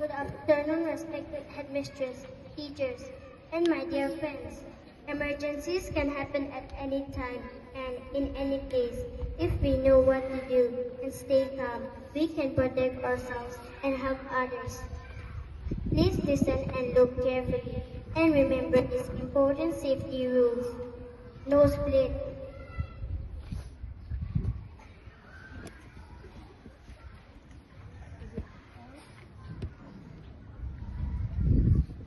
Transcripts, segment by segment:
Good afternoon, respected headmistress, teachers, and my dear friends. Emergencies can happen at any time and in any place. If we know what to do and stay calm, we can protect ourselves and help others. Please listen and look carefully and remember these important safety rules. No split.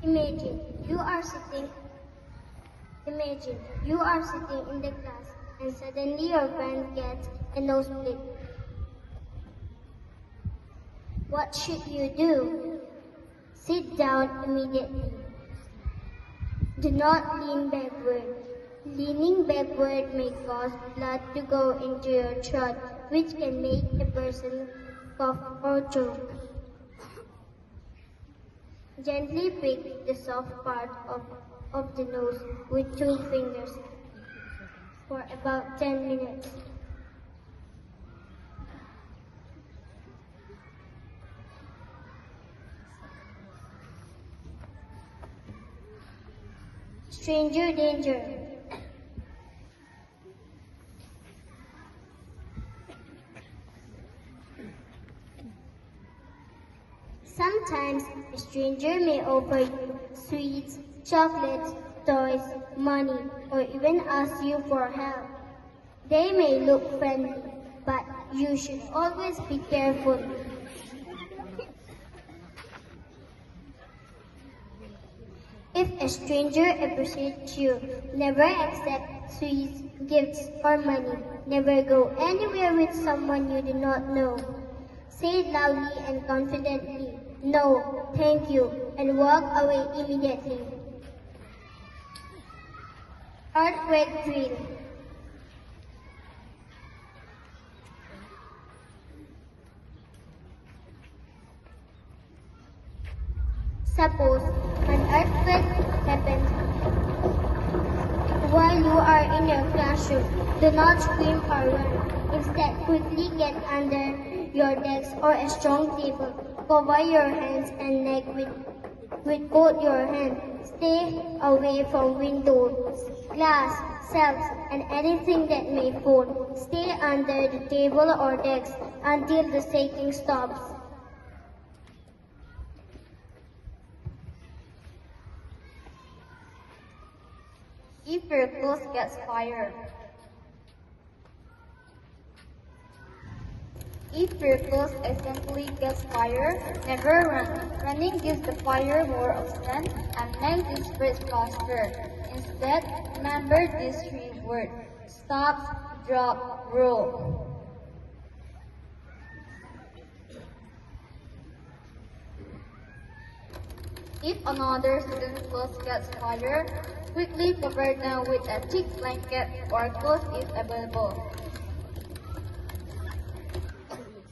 Imagine you are sitting in the class and suddenly your friend gets a nosebleed. What should you do? Sit down immediately. Do not lean backward. Leaning backward may cause blood to go into your throat, which can make a person cough or choke. Gently prick the soft part of the nose with 2 fingers for about 10 minutes. Stranger danger. Sometimes a stranger may offer you sweets, chocolates, toys, money, or even ask you for help. They may look friendly, but you should always be careful. If a stranger appreciates you, never accept sweets, gifts, or money. Never go anywhere with someone you do not know. Say loudly and confidently, "No, thank you," and walk away immediately. Earthquake drill. Suppose an earthquake happens while you are in your classroom. Do not scream or run. Instead, quickly get under your desk or a strong table. Cover your hands and neck with both your hands. Stay away from windows, glass, shelves, and anything that may fall. Stay under the table or desk until the shaking stops. If your clothes gets fire. If your clothes accidentally gets fire, never run. Running gives the fire more oxygen and makes it spread faster. Instead, remember these 3 words: stop, drop, roll. If another student's clothes gets fire, quickly cover them with a thick blanket or cloth if available.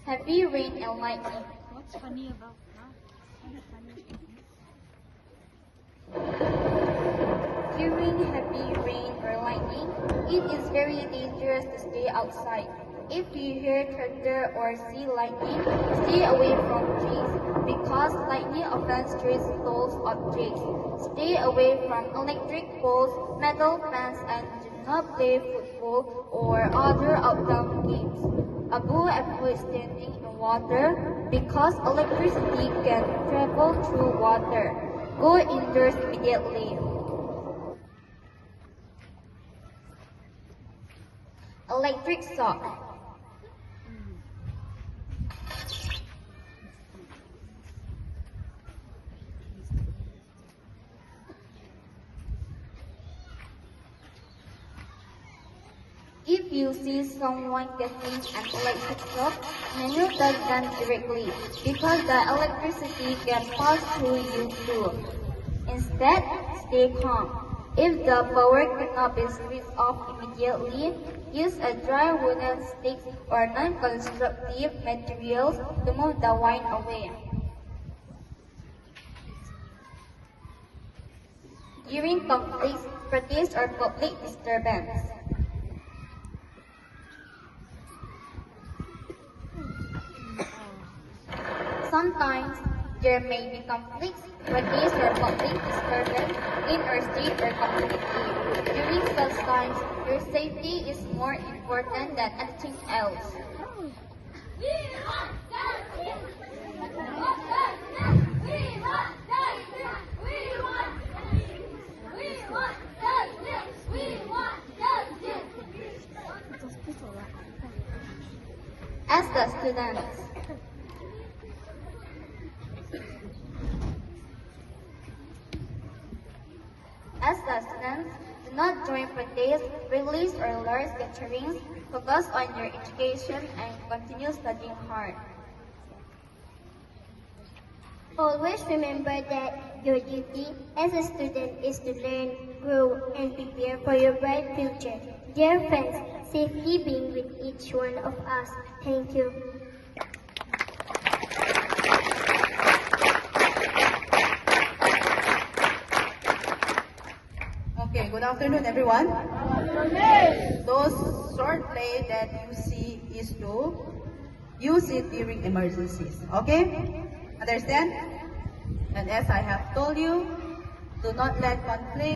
Heavy rain and lightning. What's funny about that? During heavy rain or lightning, it is very dangerous to stay outside. If you hear thunder or see lightning, stay away from trees because lightning often strikes tall objects. Stay away from electric poles, metal fence, and do not play football or other outdoor games. Avoid standing in water because electricity can travel through water. Go indoors immediately. Electric shock. If you see someone getting an electric shock, never touch them directly because the electricity can pass through you too. Instead, stay calm. If the power cannot be switched off immediately, use a dry wooden stick or non-constructive materials to move the wire away. During conflicts, protest, or public disturbance. Sometimes, There may be conflicts, release or public disturbance in our state or community. During such times, your safety is more important than anything else. As the students, do not join protests, rallies, or large gatherings. Focus on your education and continue studying hard. Always remember that your duty as a student is to learn, grow, and prepare for your bright future. Dear friends, safely being with each one of us. Thank you. Okay, good afternoon everyone. Those short play that you see is to use it during emergencies. Okay? Understand? And as I have told you, do not let conflict